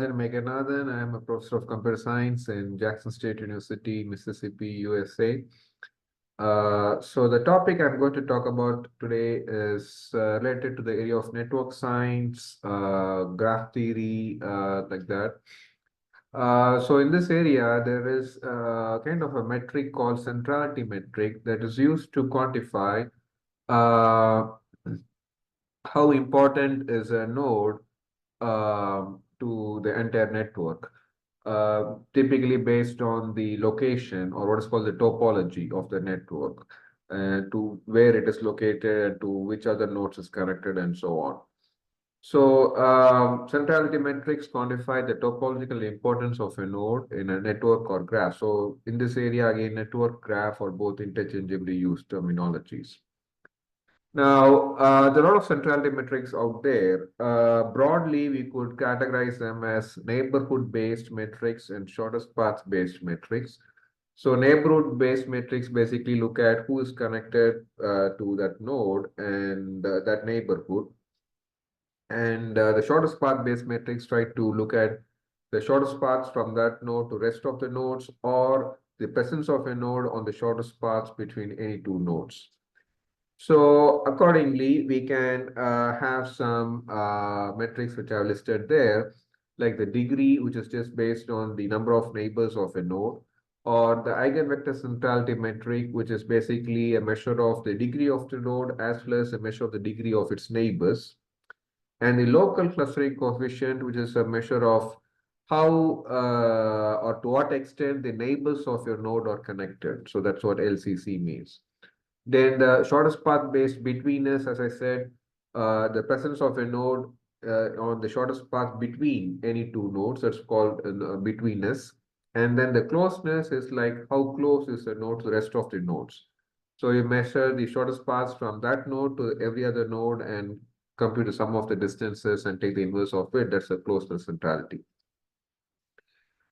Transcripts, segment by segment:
Rajan Meghanathan. I am a professor of computer science in Jackson State University, Mississippi, USA. So the topic I'm going to talk about today is related to the area of network science, graph theory, like that. So in this area, there is kind of a metric called centrality metric that is used to quantify uh, how important is a node to the entire network, typically based on the location or what is called the topology of the network, to where it is located, to which other nodes is connected, and so on. So, centrality metrics quantify the topological importance of a node in a network or graph. So, in this area, again, network, graph are both interchangeably used terminologies. Now, there are a lot of centrality metrics out there. Broadly, we could categorize them as neighborhood-based metrics and shortest path-based metrics. So neighborhood-based metrics basically look at who is connected to that node and that neighborhood. And the shortest path-based metrics try to look at the shortest paths from that node to rest of the nodes, or the presence of a node on the shortest paths between any two nodes. So accordingly, we can have some metrics which are listed there, like the degree, which is just based on the number of neighbors of a node, or the eigenvector centrality metric, which is basically a measure of the degree of the node as well as a measure of the degree of its neighbors, and the local clustering coefficient, which is a measure of how or to what extent the neighbors of your node are connected. So that's what LCC means. Then the shortest path based betweenness, as I said, the presence of a node on the shortest path between any two nodes, that's called betweenness. And then the closeness is like how close is a node to the rest of the nodes. So you measure the shortest paths from that node to every other node and compute the sum of the distances and take the inverse of it. That's a closeness centrality.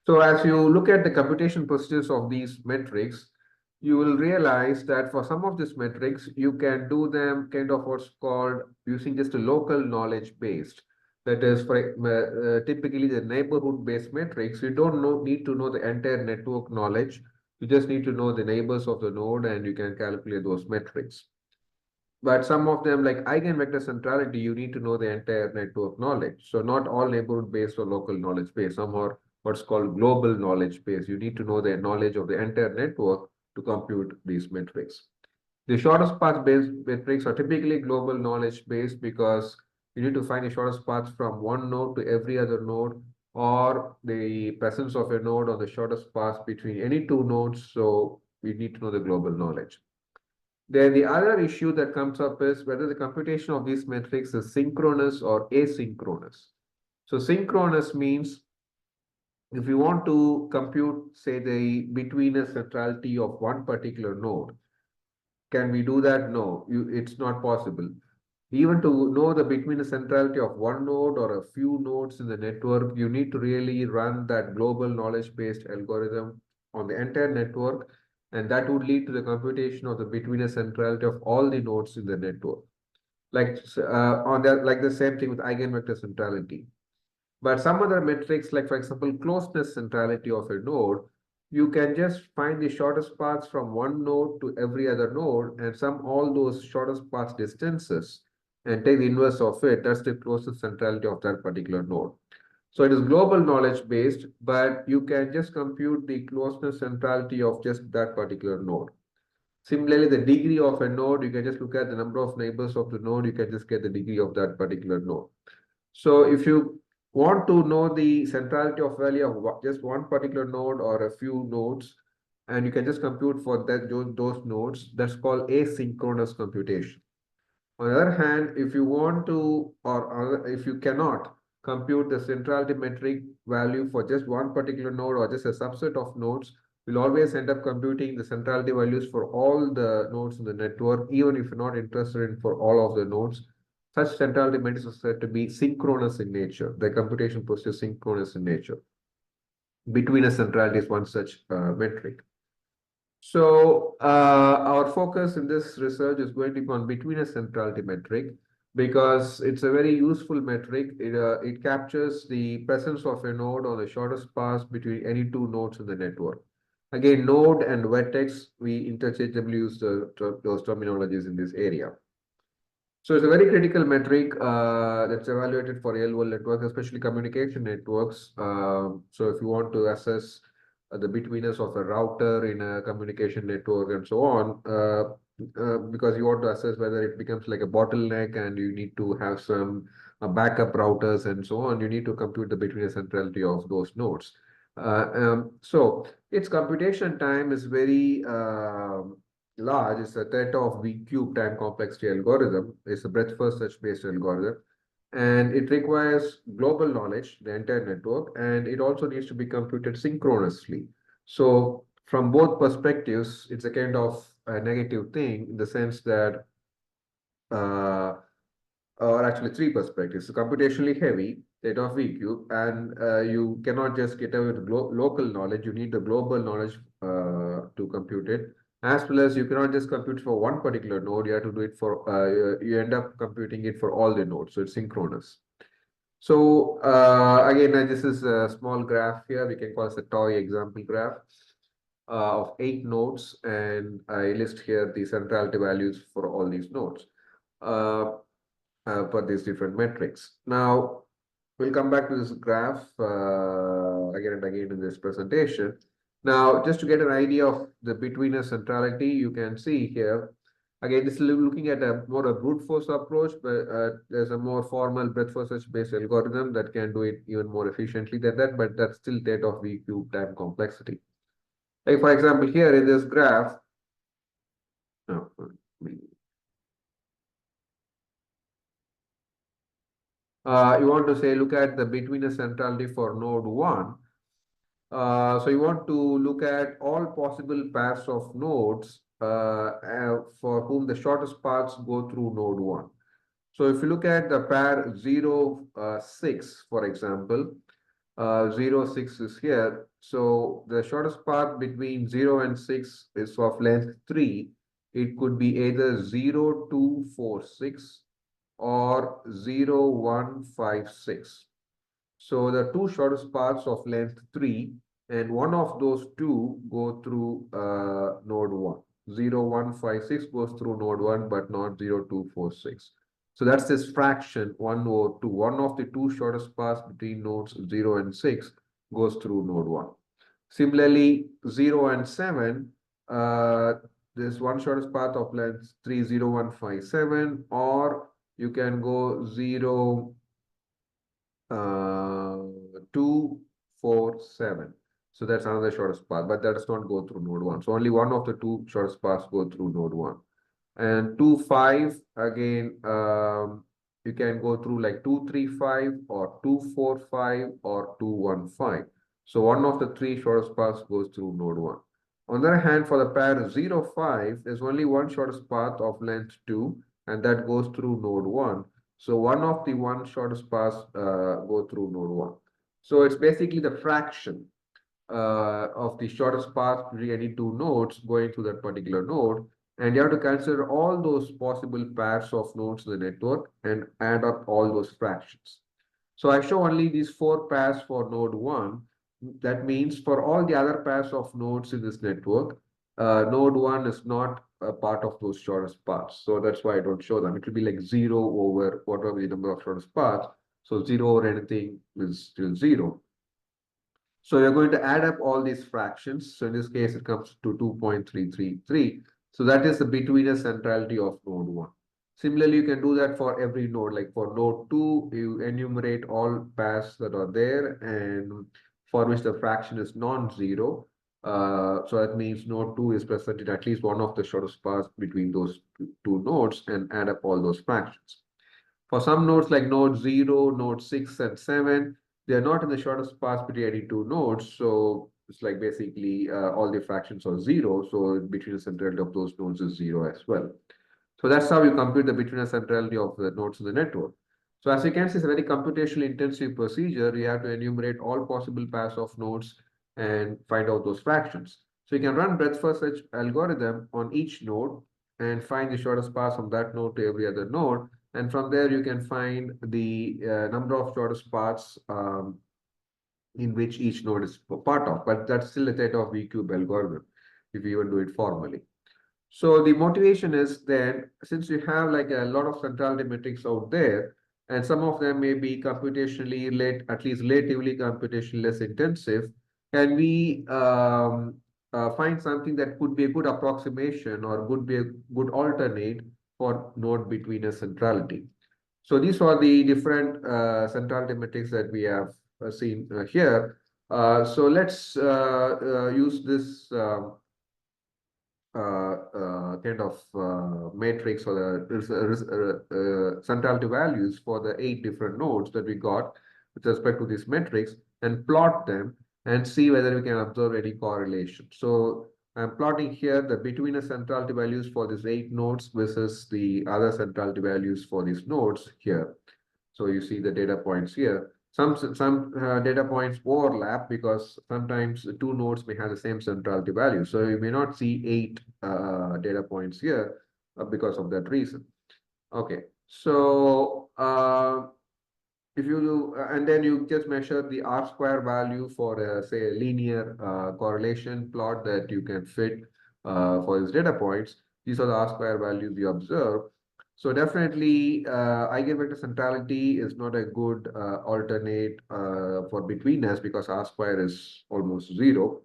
So as you look at the computation procedures of these metrics, you will realize that for some of these metrics, you can do them kind of what's called using just a local knowledge based. That is, for typically the neighborhood based metrics, you don't need to know the entire network knowledge. You just need to know the neighbors of the node and you can calculate those metrics. But some of them, like eigenvector centrality, you need to know the entire network knowledge. So not all neighborhood based or local knowledge based. Some are what's called global knowledge based. You need to know the knowledge of the entire network to compute these metrics. The shortest path based metrics are typically global knowledge based because you need to find the shortest path from one node to every other node, or the presence of a node on the shortest path between any two nodes. So we need to know the global knowledge. Then the other issue that comes up is whether the computation of these metrics is synchronous or asynchronous. So synchronous means if you want to compute, say, the betweenness centrality of one particular node, can we do that? No, it's not possible. Even to know the betweenness centrality of one node or a few nodes in the network, you need to really run that global knowledge-based algorithm on the entire network, and that would lead to the computation of the betweenness centrality of all the nodes in the network. Like like the same thing with eigenvector centrality. But some other metrics, like for example, closeness centrality of a node, you can just find the shortest paths from one node to every other node and sum all those shortest path distances and take the inverse of it. That's the closest centrality of that particular node. So it is global knowledge based, but you can just compute the closeness centrality of just that particular node. Similarly, the degree of a node, you can just look at the number of neighbors of the node, you can just get the degree of that particular node. So if you want to know the centrality of value of just one particular node or a few nodes, and you can just compute for those nodes, that's called asynchronous computation. On the other hand, if you want to, or if you cannot compute the centrality metric value for just one particular node or just a subset of nodes, you'll always end up computing the centrality values for all the nodes in the network, even if you're not interested in for all of the nodes. Such centrality metrics are said to be synchronous in nature. The computation process is synchronous in nature. Betweenness centrality is one such metric. So our focus in this research is going to be on betweenness centrality metric. because it's a very useful metric. It captures the presence of a node on the shortest path between any two nodes in the network. Again, node and vertex, we interchangeably use those terminologies in this area. So it's a very critical metric that's evaluated for real world networks, especially communication networks. So if you want to assess the betweenness of a router in a communication network and so on, because you want to assess whether it becomes like a bottleneck and you need to have some backup routers and so on, you need to compute the betweenness centrality of those nodes. So its computation time is very large. Is a theta of V cube time complexity algorithm. It's a breadth first search based algorithm. And it requires global knowledge, the entire network, and it also needs to be computed synchronously. So from both perspectives, it's a kind of a negative thing in the sense that uh, or actually three perspectives. So computationally heavy, theta of V cube, and you cannot just get away with local knowledge. You need the global knowledge to compute it. As well as you cannot just compute for one particular node, you have to do it for, you end up computing it for all the nodes. So it's synchronous. So again, this is a small graph here. We can call this a toy example graph of 8 nodes, and I list here the centrality values for all these nodes. For these different metrics. Now, we'll come back to this graph again and again in this presentation. Now, just to get an idea of the betweenness centrality, you can see here, again, this is looking at a more a brute force approach, but there's a more formal breadth first search based algorithm that can do it even more efficiently than that, but that's still theta of V cube time complexity. Like for example, here in this graph, no, you want to say look at the betweenness centrality for node 1. So you want to look at all possible pairs of nodes for whom the shortest paths go through node 1. So if you look at the pair 0, 6, for example, 0, 6 is here. So the shortest path between 0 and 6 is of length 3. It could be either 0, 2, 4, 6 or 0, 1, 5, 6. So the two shortest paths of length 3, and one of those two go through node 1. 0, 1, 5, 6 goes through node 1, but not 0, 2, 4, 6. So that's this fraction 1 over 2. One of the two shortest paths between nodes 0 and 6 goes through node 1. Similarly, 0 and 7, there's one shortest path of length 3, 0, 1, 5, 7, or you can go 0, 2, 4, 7. So that's another shortest path, but that does not go through node 1. So only one of the two shortest paths go through node 1. And 2, 5, again, you can go through like 2, 3, 5 or 2, 4, 5 or 2, 1, 5. So one of the three shortest paths goes through node 1. On the other hand, for the pair 0, 5, there's only one shortest path of length 2, and that goes through node 1. So one of the one shortest paths go through node 1. So it's basically the fraction of the shortest path between any two nodes going through that particular node. And you have to consider all those possible pairs of nodes in the network and add up all those fractions. So I show only these 4 pairs for node 1. That means for all the other pairs of nodes in this network, node 1 is not a part of those shortest paths. So that's why I don't show them. It will be like 0 over whatever the number of shortest paths. So 0 over anything is still 0. So you're going to add up all these fractions. So in this case, it comes to 2.333. So that is the betweenness centrality of node 1. Similarly, you can do that for every node. Like for node 2, you enumerate all pairs that are there and for which the fraction is non-zero. So that means node 2 is present in at least one of the shortest paths between those two nodes and add up all those fractions. For some nodes like node 0, node 6, and 7, they are not in the shortest path between any two nodes. So it's like basically all the fractions are 0. So betweenness centrality of those nodes is 0 as well. So that's how you compute the betweenness centrality of the nodes in the network. So as you can see, it's a very computationally intensive procedure. You have to enumerate all possible pairs of nodes and find out those fractions. So you can run breadth first search algorithm on each node and find the shortest path from that node to every other node. And from there, you can find the number of shortest paths in which each node is part of, but that's still a set of V-cube algorithm if you even do it formally. So the motivation is then, since you have like a lot of centrality metrics out there, and some of them may be computationally at least relatively computationally less intensive, can we find something that could be a good approximation or would be a good alternate for node between a centrality? So these are the different centrality metrics that we have seen here. So let's use this kind of matrix or the centrality values for the 8 different nodes that we got with respect to these metrics and plot them and see whether we can observe any correlation. So I'm plotting here the between the centrality values for these 8 nodes versus the other centrality values for these nodes here. So you see the data points here. Some data points overlap because sometimes two nodes may have the same centrality value. So you may not see 8 data points here because of that reason. Okay, so if you do, and then you just measure the R square value for say a linear correlation plot that you can fit for these data points. These are the R square values you observe. So definitely, eigenvector centrality is not a good alternate for betweenness because R square is almost 0.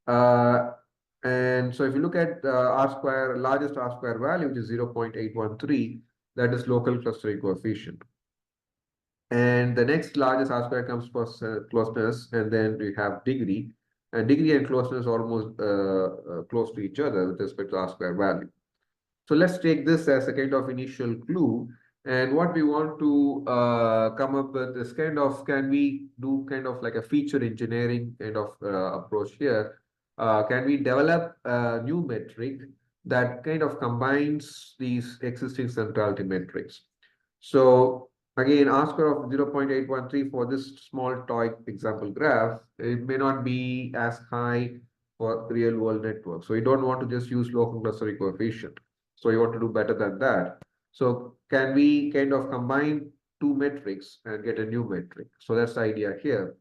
And so if you look at R square, largest R square value, which is 0.813, that is local clustering coefficient. And the next largest R square comes for closeness, and then we have degree. And degree and closeness are almost close to each other with respect to R square value. So let's take this as a kind of initial clue. And what we want to come up with is kind of, can we do kind of like a feature engineering kind of approach here? Can we develop a new metric that kind of combines these existing centrality metrics? So again, R square of 0.813 for this small toy example graph, it may not be as high for real world network. So you don't want to just use local clustering coefficient. So you want to do better than that. So can we kind of combine two metrics and get a new metric? So that's the idea here.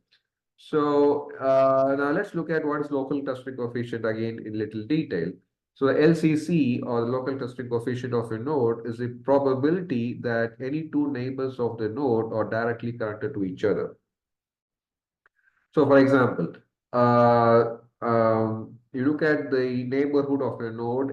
So now let's look at what is local clustering coefficient again in little detail. So the LCC or the local clustering coefficient of a node is the probability that any two neighbors of the node are directly connected to each other. So for example, you look at the neighborhood of a node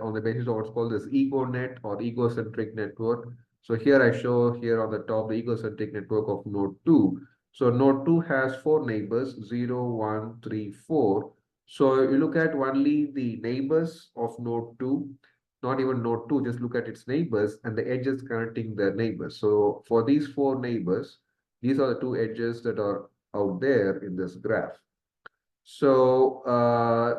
on the basis of what's called this EgoNet or egocentric network. So here I show here on the top the egocentric network of node 2. So node 2 has 4 neighbors, 0, 1, 3, 4. So you look at only the neighbors of node 2, not even node 2, just look at its neighbors and the edges connecting the neighbors. So for these 4 neighbors, these are the 2 edges that are out there in this graph. So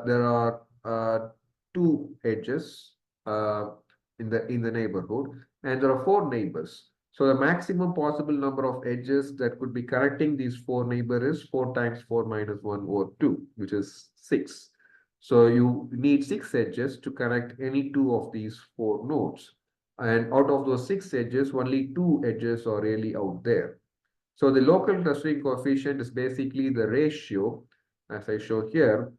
there are 2 edges in the neighborhood, and there are 4 neighbors. So the maximum possible number of edges that could be connecting these 4 neighbors is 4 times 4 minus 1 over 2, which is 6. So you need 6 edges to connect any 2 of these 4 nodes. And out of those 6 edges, only 2 edges are really out there. So the local clustering coefficient is basically the ratio, as I show here,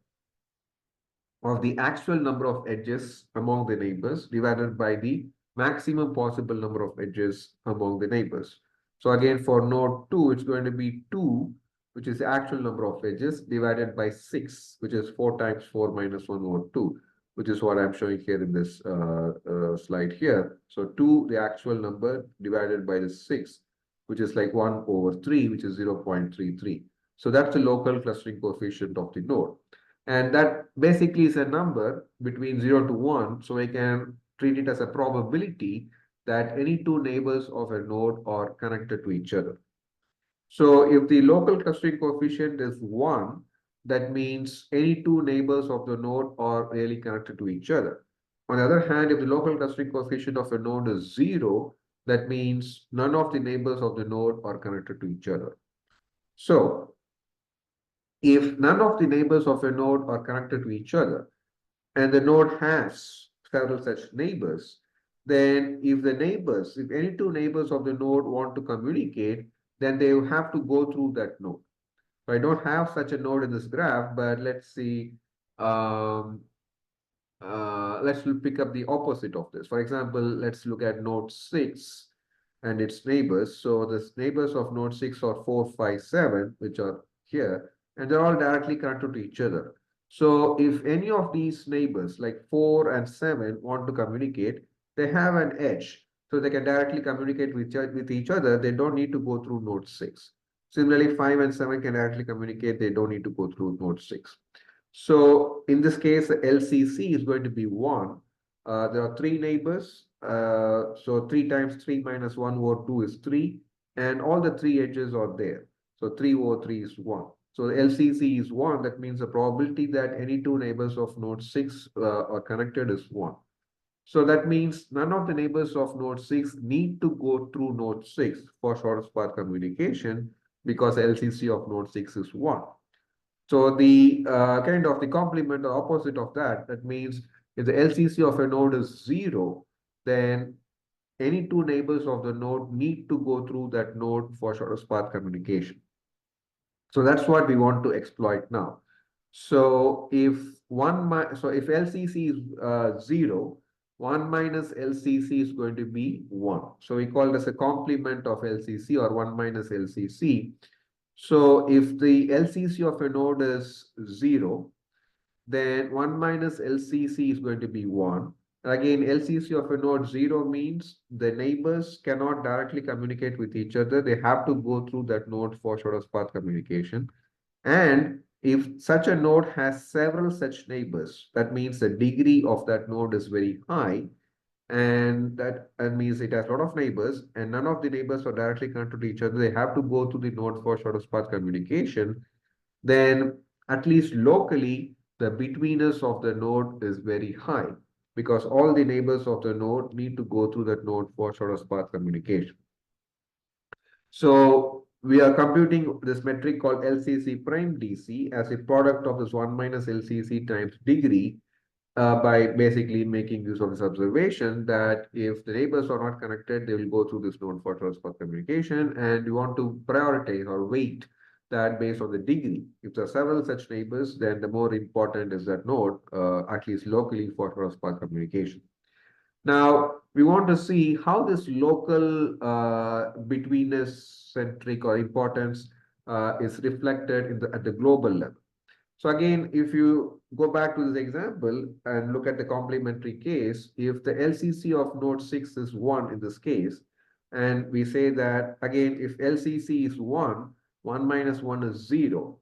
of the actual number of edges among the neighbors divided by the maximum possible number of edges among the neighbors. So again, for node 2, it's going to be 2, which is the actual number of edges, divided by 6, which is 4 times 4 minus 1 over 2, which is what I'm showing here in this slide here. So 2, the actual number, divided by the 6, which is like 1 over 3, which is 0.33. So that's the local clustering coefficient of the node. And that basically is a number between 0 to 1. So we can treat it as a probability that any two neighbors of a node are connected to each other. So if the local clustering coefficient is 1, that means any two neighbors of the node are really connected to each other. On the other hand, if the local clustering coefficient of a node is 0, that means none of the neighbors of the node are connected to each other. So if none of the neighbors of a node are connected to each other, and the node has several such neighbors, then if any two neighbors of the node want to communicate, then they have to go through that node. So I don't have such a node in this graph, but let's see. Um, let's pick up the opposite of this. For example, let's look at node 6 and its neighbors. So the neighbors of node 6 are 4, 5, 7, which are here, and they're all directly connected to each other. So if any of these neighbors, like 4 and 7, want to communicate, they have an edge. So they can directly communicate with each other. They don't need to go through node 6. Similarly, 5 and 7 can directly communicate. They don't need to go through node 6. So in this case, the LCC is going to be 1. There are three neighbors. So 3 times 3 minus 1 over 2 is 3. And all the three edges are there. So 3 over 3 is 1. So the LCC is 1. That means the probability that any two neighbors of node 6 are connected is 1. So that means none of the neighbors of node 6 need to go through node 6 for shortest path communication because LCC of node 6 is 1. So the kind of the complement or opposite of that, that means if the LCC of a node is 0, then any two neighbors of the node need to go through that node for shortest path communication. So that's what we want to exploit now. So if if LCC is 0, 1 minus LCC is going to be 1. So we call this a complement of LCC or 1 minus LCC. So if the LCC of a node is 0, then 1 minus LCC is going to be 1. Again, LCC of a node 0 means the neighbors cannot directly communicate with each other. They have to go through that node for shortest path communication. And if such a node has several such neighbors, that means the degree of that node is very high, and that means it has a lot of neighbors, and none of the neighbors are directly connected to each other. They have to go to the node for shortest path communication. Then at least locally, the betweenness of the node is very high because all the neighbors of the node need to go through that node for shortest path communication. So we are computing this metric called LCC prime DC as a product of this 1 minus LCC times degree by basically making use of this observation that if the neighbors are not connected, they will go through this node for transport communication, and we want to prioritize or weight that based on the degree. If there are several such neighbors, then the more important is that node, at least locally for transport communication. Now, we want to see how this local betweenness centric or importance is reflected at the global level. So again, if you go back to this example and look at the complementary case, if the LCC of node 6 is 1 in this case, and we say that again, if LCC is 1, 1 minus 1 is 0.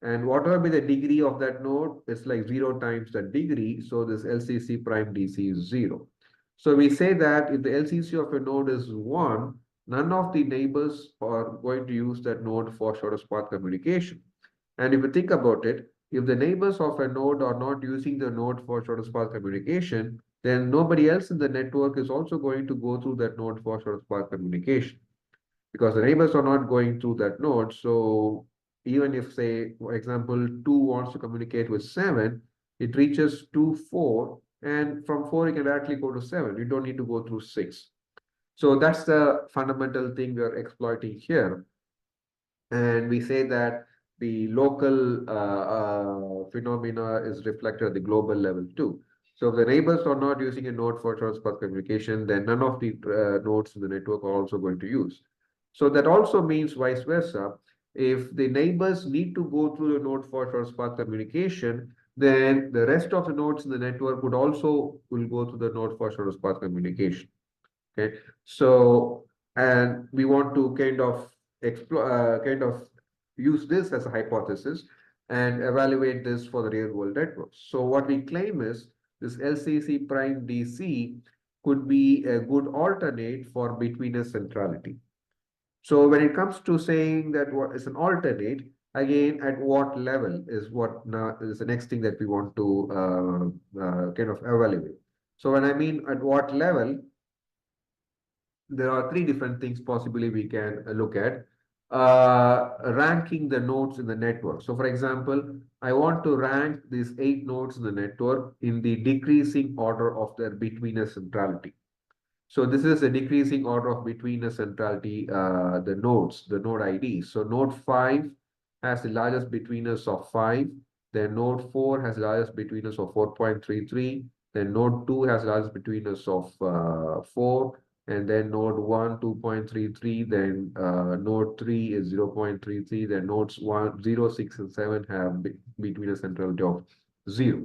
And whatever be the degree of that node, it's like 0 times that degree. So this LCC prime DC is 0. So we say that if the LCC of a node is 1, none of the neighbors are going to use that node for shortest path communication. And if you think about it, if the neighbors of a node are not using the node for shortest path communication, then nobody else in the network is also going to go through that node for shortest path communication because the neighbors are not going through that node. So even if, say, for example, 2 wants to communicate with 7, it reaches 2, 4, and from 4 you can directly go to 7. You don't need to go through 6. So that's the fundamental thing we are exploiting here. And we say that the local phenomena is reflected at the global level too. So if the neighbors are not using a node for transport communication, then none of the nodes in the network are also going to use. So that also means vice versa. If the neighbors need to go through the node for transport communication, then the rest of the nodes in the network will go to the node for transport communication. Okay, so and we want to kind of use this as a hypothesis and evaluate this for the real world networks. So what we claim is this LCC prime DC could be a good alternate for betweenness centrality. So when it comes to saying that what is an alternate, again, at what level is what now is the next thing that we want to kind of evaluate. So when I mean at what level, there are three different things possibly we can look at. Ranking the nodes in the network. So for example, I want to rank these 8 nodes in the network in the decreasing order of their betweenness centrality. So this is a decreasing order of betweenness centrality, the nodes, the node IDs. So node 5 has the largest betweenness of 5. Then node 4 has the largest betweenness of 4.33. Then node 2 has the largest betweenness of 4. And then node 1, 2.33. Then node 3 is 0.33. Then nodes 1, 0, 6, and 7 have betweenness centrality of 0.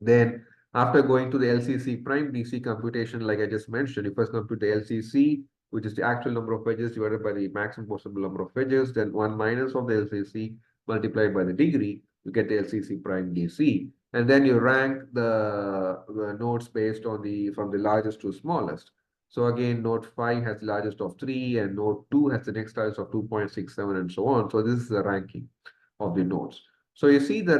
Then after going to the LCC prime DC computation, like I just mentioned, you first compute the LCC, which is the actual number of edges divided by the maximum possible number of edges, then 1 minus of the LCC multiplied by the degree, you get the LCC prime DC. And then you rank the nodes based on from the largest to smallest. So again, node 5 has the largest of 3, and node 2 has the next largest of 2.67, and so on. So this is the ranking of the nodes. So you see that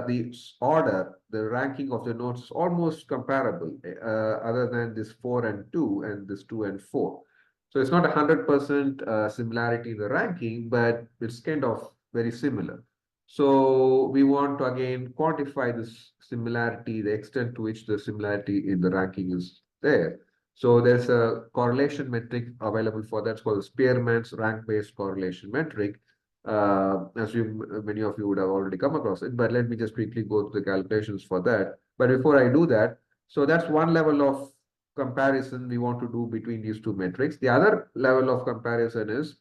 the order, the ranking of the nodes is almost comparable, other than this 4 and 2 and this 2 and 4. So it's not 100% similarity in the ranking, but it's kind of very similar. So we want to again quantify this similarity, the extent to which the similarity in the ranking is there. So there's a correlation metric available for that. It's called the Spearman's rank-based correlation metric. As many of you would have already come across it, but let me just quickly go through the calculations for that. But before I do that, so that's one level of comparison we want to do between these two metrics. The other level of comparison is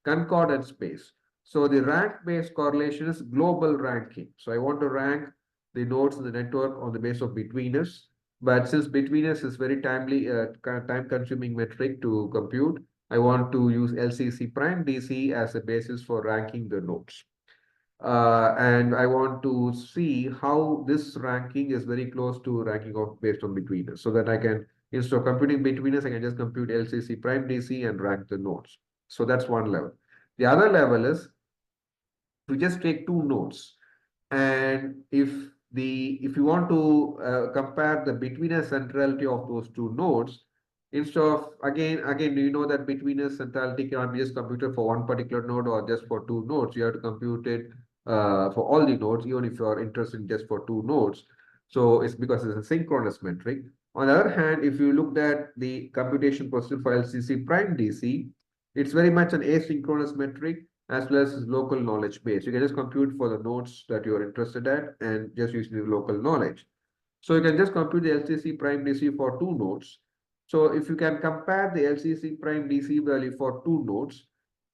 concordance space. So the rank-based correlation is global ranking. So I want to rank the nodes in the network on the basis of betweenness. But since betweenness is very time-consuming metric to compute, I want to use LCC prime DC as a basis for ranking the nodes. And I want to see how this ranking is very close to ranking of based on betweenness, so that I can, instead of computing betweenness, I can just compute LCC prime DC and rank the nodes. So that's one level. The other level is to just take two nodes, and if you want to compare the betweenness centrality of those two nodes, instead of again do you know that betweenness centrality cannot be just computed for one particular node or just for two nodes. You have to compute it for all the nodes, even if you are interested in just for two nodes. So it's because it's a synchronous metric. On the other hand, if you looked at the computation procedure for LCC prime DC, it's very much an asynchronous metric as well as local knowledge base. You can just compute for the nodes that you're interested at and just using the local knowledge. So you can just compute the LCC prime DC for two nodes. So if you can compare the LCC prime DC value for two nodes,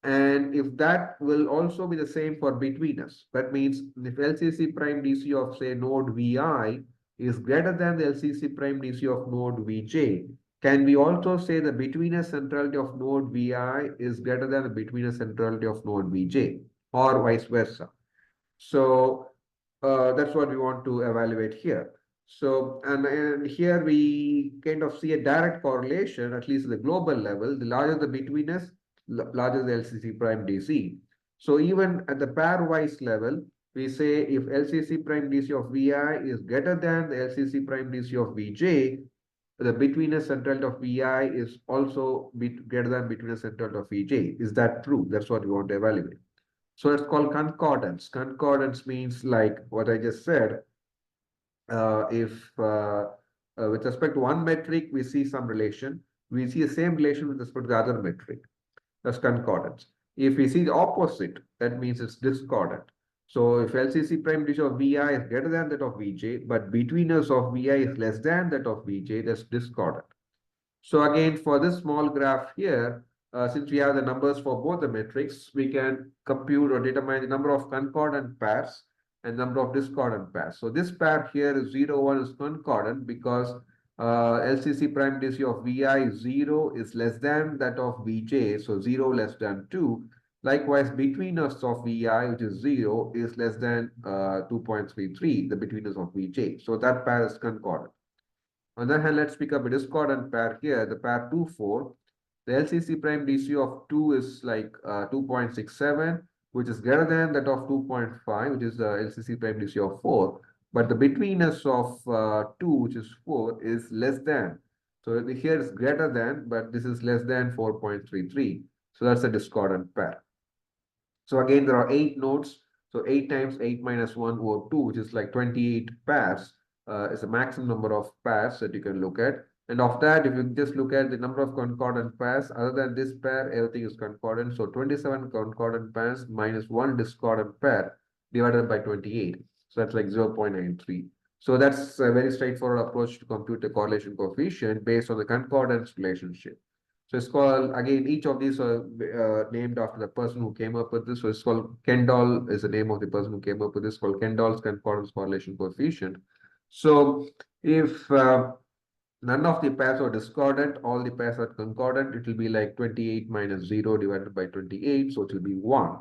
and if that will also be the same for betweenness, that means if LCC prime DC of say node Vi is greater than the LCC prime DC of node Vj, can we also say the betweenness centrality of node Vi is greater than the betweenness centrality of node Vj, or vice versa? So that's what we want to evaluate here. So, and here we kind of see a direct correlation, at least at the global level. The larger the betweenness, larger the LCC prime DC. So even at the pairwise level, we say if LCC prime DC of Vi is greater than the LCC prime DC of Vj, the betweenness centrality of Vi is also greater than betweenness centrality of Vj. Is that true? That's what we want to evaluate. So it's called concordance. Concordance means like what I just said. If with respect to one metric, we see some relation, we see the same relation with respect to the other metric. That's concordance. If we see the opposite, that means it's discordant. So if LCC prime DC of Vi is greater than that of Vj, but betweenness of Vi is less than that of Vj, that's discordant. So again, for this small graph here, since we have the numbers for both the metrics, we can compute or determine the number of concordant pairs and number of discordant pairs. So this pair here is 0, 1 is concordant because LCC prime DC of Vi 0 is less than that of Vj, so 0 less than 2. Likewise, betweenness of Vi, which is 0, is less than 2.33, the betweenness of Vj. So that pair is concordant. On the other hand, let's pick up a discordant pair here, the pair 2, 4. The LCC prime DC of 2 is like 2.67, which is greater than that of 2.5, which is the LCC prime DC of 4. But the betweenness of 2, which is 4, is less than. So here is greater than, but this is less than 4.33. So that's a discordant pair. So again, there are 8 nodes. So 8 times 8 minus 1 over 2, which is like 28 pairs. Is the maximum number of pairs that you can look at. And of that, if you just look at the number of concordant pairs, other than this pair, everything is concordant. So 27 concordant pairs minus one discordant pair divided by 28. So that's like 0.93. So that's a very straightforward approach to compute the correlation coefficient based on the concordance relationship. So it's called, again, each of these are named after the person who came up with this. So it's called Kendall is the name of the person who came up with this, called Kendall's concordance correlation coefficient. So if none of the pairs are discordant, all the pairs are concordant, it will be like 28 minus 0 divided by 28, so it will be 1.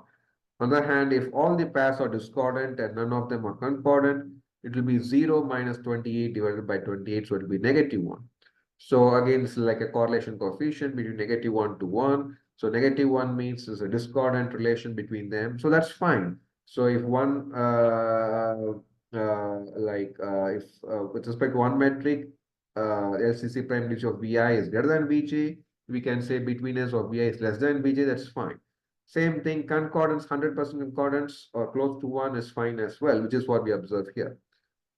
On the other hand, if all the pairs are discordant and none of them are concordant, it will be 0 minus 28 divided by 28, so it will be negative 1. So again, it's like a correlation coefficient between negative 1 to 1. So negative 1 means there's a discordant relation between them. So that's fine. So if one, if with respect to one metric, LCC prime digit of Vi is greater than Vj, we can say betweenness of Vi is less than Vj, that's fine. Same thing, concordance, 100% concordance or close to 1 is fine as well, which is what we observe here.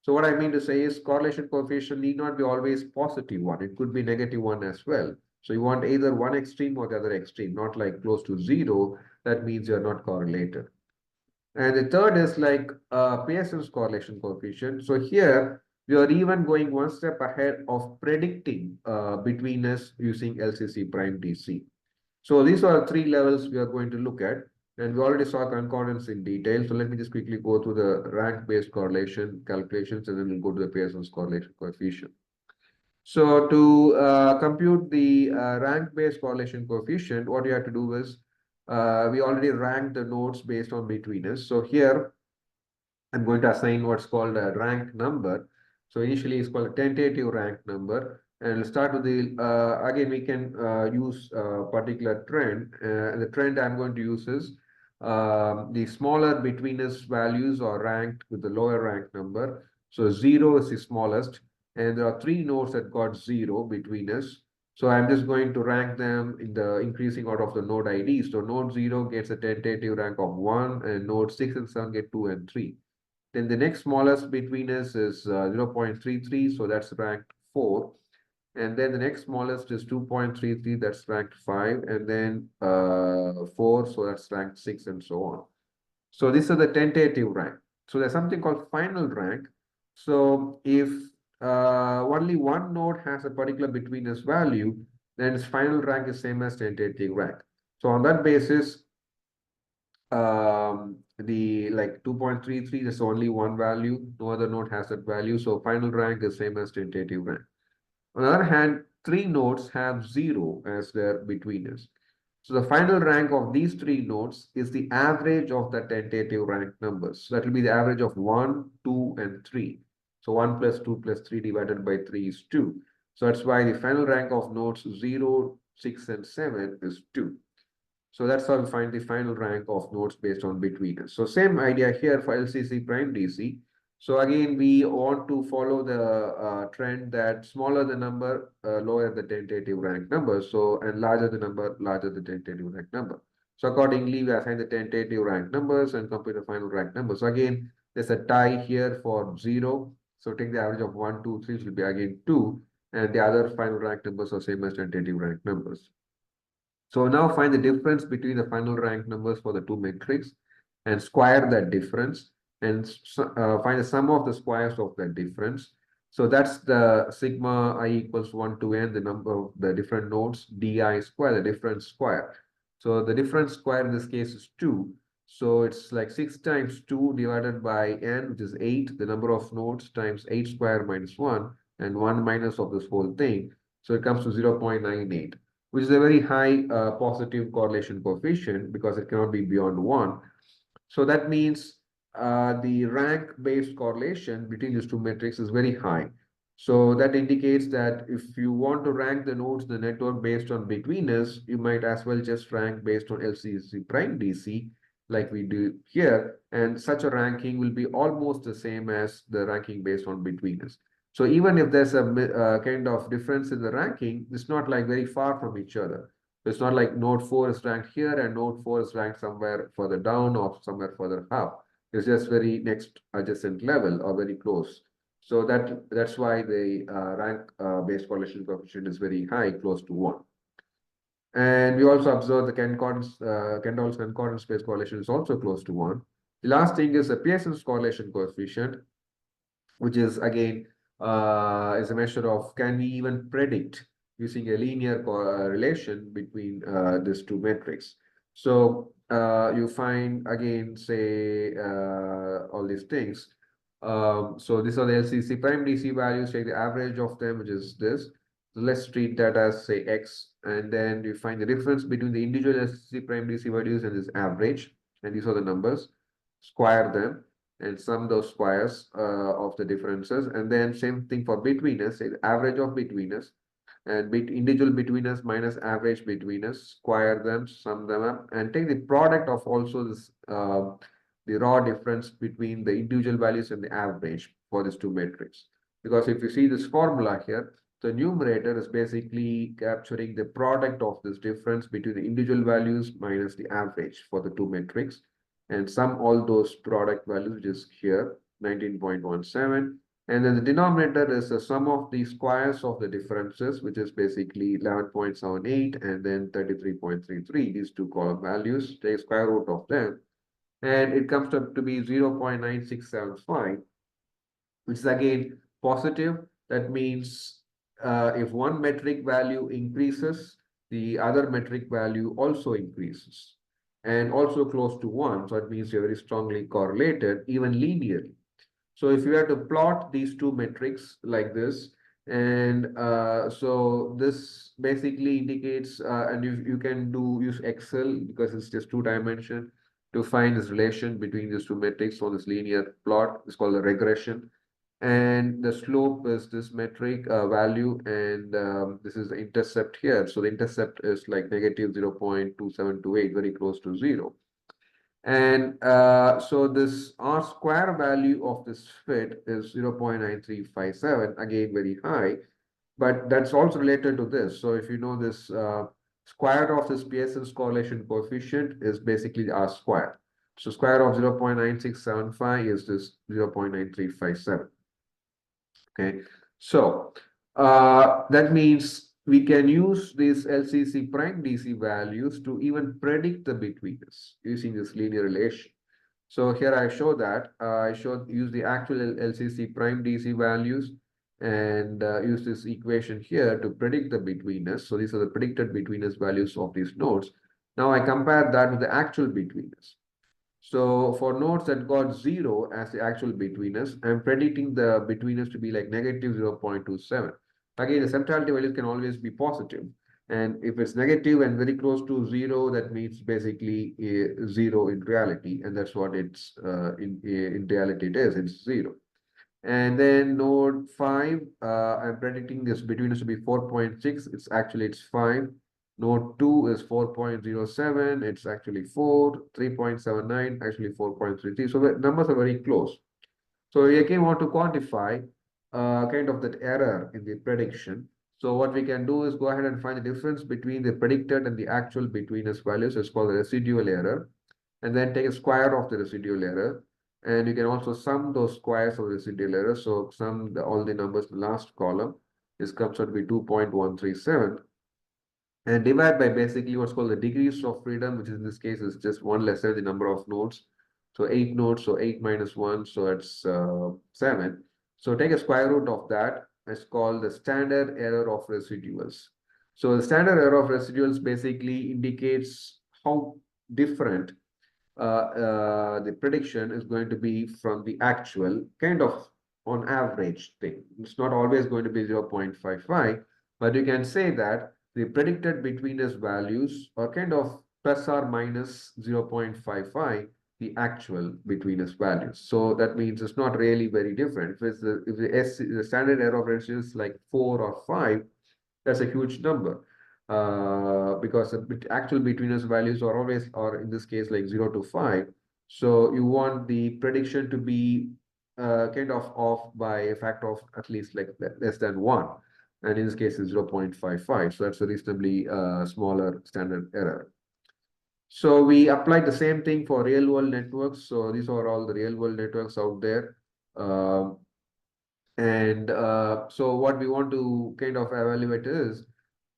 So what I mean to say is correlation coefficient need not be always positive 1. It could be negative 1 as well. So you want either one extreme or the other extreme, not like close to 0. That means you're not correlated. And the third is like Pearson's correlation coefficient. So here we are even going one step ahead of predicting betweenness using LCC prime DC. So these are three levels we are going to look at. And we already saw concordance in detail. So let me just quickly go through the rank-based correlation calculations, and then we'll go to the Pearson's correlation coefficient. So to compute the rank-based correlation coefficient, what you have to do is we already ranked the nodes based on betweenness. So here I'm going to assign what's called a rank number. So initially it's called a tentative rank number. And we'll start with the, again, we can use a particular trend. The trend I'm going to use is the smaller betweenness values are ranked with the lower rank number. So 0 is the smallest. And there are three nodes that got 0 betweenness. So I'm just going to rank them in the increasing order of the node IDs. So node 0 gets a tentative rank of 1, and node 6 and 7 get 2 and 3. Then the next smallest betweenness is 0.33, so that's ranked 4. And then the next smallest is 2.33, that's ranked 5. And then 4, so that's ranked 6, and so on. So these are the tentative rank. So there's something called final rank. So if only one node has a particular betweenness value, then its final rank is same as tentative rank. So on that basis, the like 2.33 is only one value, no other node has that value, so final rank is same as tentative rank. On the other hand, three nodes have 0 as their betweenness. So the final rank of these three nodes is the average of the tentative rank numbers. So that will be the average of 1, 2, and 3. So 1 plus 2 plus 3 divided by 3 is 2. So that's why the final rank of nodes 0, 6, and 7 is 2. So that's how we find the final rank of nodes based on betweenness. So same idea here for LCC prime DC. So again, we want to follow the trend that smaller the number, lower the tentative rank number. So, and larger the number, larger the tentative rank number. So accordingly, we assign the tentative rank numbers and compute the final rank numbers. So again, there's a tie here for 0. So take the average of 1, 2, 3, which will be again 2. And the other final rank numbers are same as tentative rank numbers. So now find the difference between the final rank numbers for the two metrics and square that difference and find the sum of the squares of that difference. So that's the sigma I equals 1 to n, the number of the different nodes, di square, the difference square. So the difference square in this case is 2. So it's like 6 times 2 divided by n, which is 8, the number of nodes times 8 square minus 1, and 1 minus of this whole thing. So it comes to 0.98. Which is a very high positive correlation coefficient because it cannot be beyond 1. So that means the rank-based correlation between these two metrics is very high. So that indicates that if you want to rank the nodes in the network based on betweenness, you might as well just rank based on LCC prime DC like we do here. And such a ranking will be almost the same as the ranking based on betweenness. So even if there's a kind of difference in the ranking, it's not like very far from each other. It's not like node 4 is ranked here and node 4 is ranked somewhere further down or somewhere further up. It's just very next adjacent level or very close. So that's why the rank based correlation coefficient is very high, close to 1. And we also observe the Kendall's concordance based correlation is also close to 1. The last thing is the Pearson's correlation coefficient, which is again is a measure of can we even predict using a linear relation between these two metrics. So you find again, say all these things. So these are the LCC prime DC values, take the average of them, which is this. So let's treat that as say X, and then you find the difference between the individual LCC prime DC values and this average, and these are the numbers, square them and sum those squares of the differences, and then same thing for betweeners, say the average of betweeners and individual betweeners minus average betweeners, square them, sum them up, and take the product of also this the raw difference between the individual values and the average for these two metrics. Because if you see this formula here, the numerator is basically capturing the product of this difference between the individual values minus the average for the two metrics, and sum all those product values, which is here 19.17. And then the denominator is the sum of the squares of the differences, which is basically 11.78 and then 33.33. These two column values, take square root of them, and it comes up to be 0.9675, which is again positive. That means if one metric value increases, the other metric value also increases, and also close to 1. So it means you're very strongly correlated, even linearly. So if you have to plot these two metrics like this, and so this basically indicates, and you can use Excel because it's just 2-dimension to find this relation between these two metrics on this linear plot. It's called a regression. And the slope is this metric value, and this is the intercept here. So the intercept is like negative 0.2728, very close to 0. And so this R square value of this fit is 0.9357, again very high, but that's also related to this. So if you know this square of this Pearson's correlation coefficient is basically the R square. So square of 0.9675 is this 0.9357. Okay, so that means we can use these LCC prime DC values to even predict the betweenness using this linear relation. So here I show that I use the actual LCC prime DC values and use this equation here to predict the betweenness. So these are the predicted betweenness values of these nodes. Now I compare that with the actual betweenness. So for nodes that got 0 as the actual betweenness, I'm predicting the betweenness to be like negative 0.27. Again, the centrality values can always be positive. And if it's negative and very close to 0, that means basically 0 in reality. And that's what it's in reality it is, it's 0. And then node 5, I'm predicting this betweenness to be 4.6. It's 5. Node 2 is 4.07. It's actually 4, 3.79, actually 4.33. So the numbers are very close. So we again want to quantify kind of that error in the prediction. So what we can do is go ahead and find the difference between the predicted and the actual betweenness values. It's called the residual error. And then take a square of the residual error. And you can also sum those squares of residual error. So sum all the numbers in the last column. This comes out to be 2.137. And divide by basically what's called the degrees of freedom, which in this case is just 1 less than the number of nodes. So 8 nodes, so 8 minus 1, so it's 7. So take a square root of that. It's called the standard error of residuals. So the standard error of residuals basically indicates how different the prediction is going to be from the actual, kind of on average thing. It's not always going to be 0.55, but you can say that the predicted betweenness values are kind of plus or minus 0.55 the actual betweenness values. So that means it's not really very different. If the standard error of ratio is like 4 or 5, that's a huge number. Because the actual betweenness values are always, or in this case, like 0 to 5. So you want the prediction to be kind of off by a factor of at least like less than 1. And in this case, it's 0.55. So that's a reasonably smaller standard error. So we applied the same thing for real world networks. So these are all the real world networks out there. And so what we want to kind of evaluate is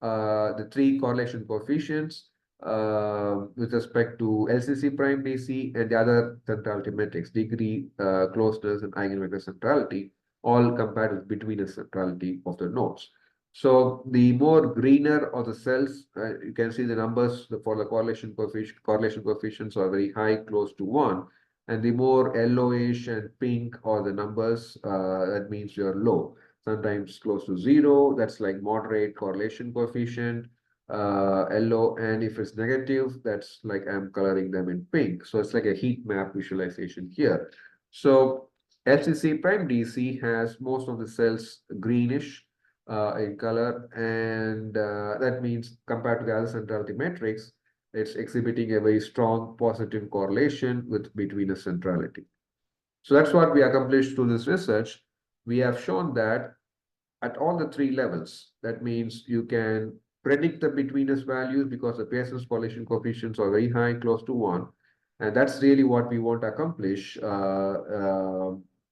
the three correlation coefficients with respect to LCC prime DC and the other centrality metrics, degree, closeness, and eigenvector centrality, all compared with betweenness centrality of the nodes. So the more greener of the cells, you can see the numbers for the correlation coefficients are very high, close to 1. And the more yellowish and pink are the numbers, that means you're low. Sometimes close to 0, that's like moderate correlation coefficient, yellow. And if it's negative, that's like I'm coloring them in pink. So it's like a heat map visualization here. So LCC prime DC has most of the cells greenish in color, and that means compared to the other centrality metrics, it's exhibiting a very strong positive correlation with betweenness centrality. So that's what we accomplished through this research. We have shown that at all the three levels, that means you can predict the betweenness values because the Pearson's correlation coefficients are very high, close to 1. And that's really what we want to accomplish.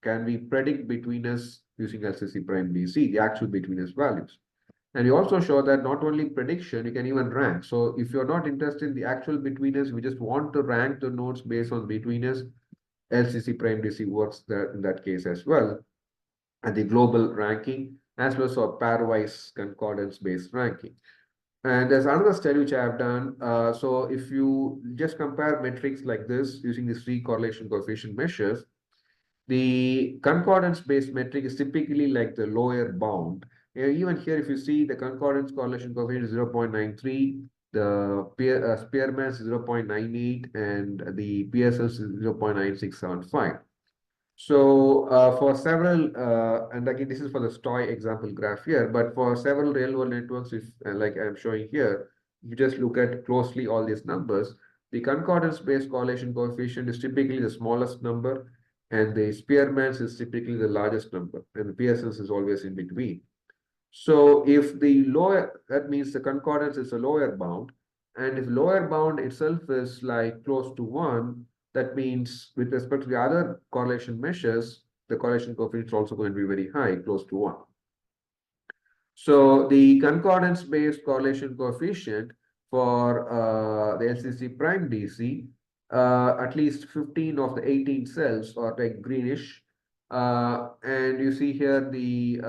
Can we predict betweenness using LCC prime DC, the actual betweenness values? And you also show that not only prediction, you can even rank. So if you're not interested in the actual betweenness, we just want to rank the nodes based on betweenness, LCC prime DC works there in that case as well. And the global ranking, as well as a pairwise concordance-based ranking. And there's another study which I have done. So if you just compare metrics like this using these three correlation coefficient measures, the concordance-based metric is typically like the lower bound. Even here, if you see the concordance correlation coefficient is 0.93, the Spearman's is 0.98, and the Pearson's is 0.9675. So for several, and again, this is for the STOI example graph here, but for several real-world networks, if like I'm showing here, you just look at closely all these numbers, the concordance-based correlation coefficient is typically the smallest number, and the Spearman's is typically the largest number, and the Pearson's is always in between. So if the lower, that means the concordance is a lower bound, and if lower bound itself is like close to 1, that means with respect to the other correlation measures, the correlation coefficient is also going to be very high, close to 1. So the concordance-based correlation coefficient for the LCC prime DC, at least 15 of the 18 cells are like greenish. And you see here the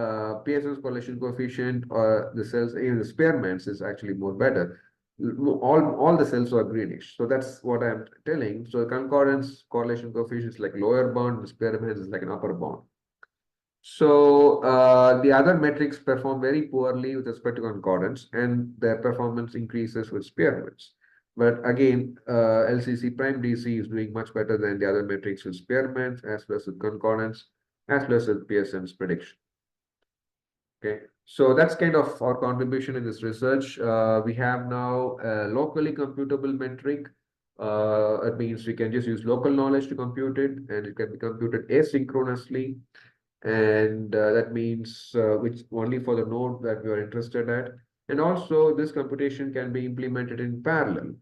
Pearson's correlation coefficient or the cells, even the Spearman's is actually more better. All the cells are greenish. So that's what I'm telling. So the concordance correlation coefficient is like lower bound, the Spearman's is like an upper bound. So the other metrics perform very poorly with respect to concordance, and their performance increases with Spearman's. But again, LCC prime DC is doing much better than the other metrics with Spearman's, as well as with concordance, as well as with Pearson's prediction. Okay, so that's kind of our contribution in this research. We have now a locally computable metric. It means we can just use local knowledge to compute it, and it can be computed asynchronously. And that means which only for the node that we are interested at. And also this computation can be implemented in parallel.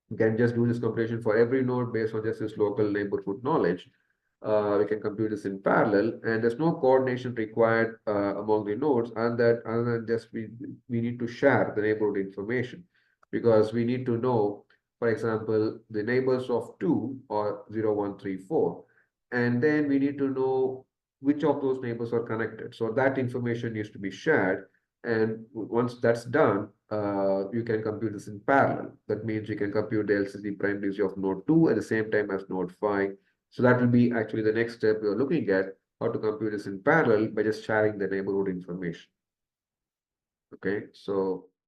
You can just do this computation for every node based on just this local neighborhood knowledge. We can compute this in parallel, and there's no coordination required among the nodes, and that other than just we need to share the neighborhood information, because we need to know, for example, the neighbors of 2 or 0, 1, 3, 4, and then we need to know which of those neighbors are connected. So that information needs to be shared. And once that's done, you can compute this in parallel. That means you can compute the LCC prime DC of node 2 at the same time as node 5. So that will be actually the next step we are looking at, how to compute this in parallel by just sharing the neighborhood information. Okay, so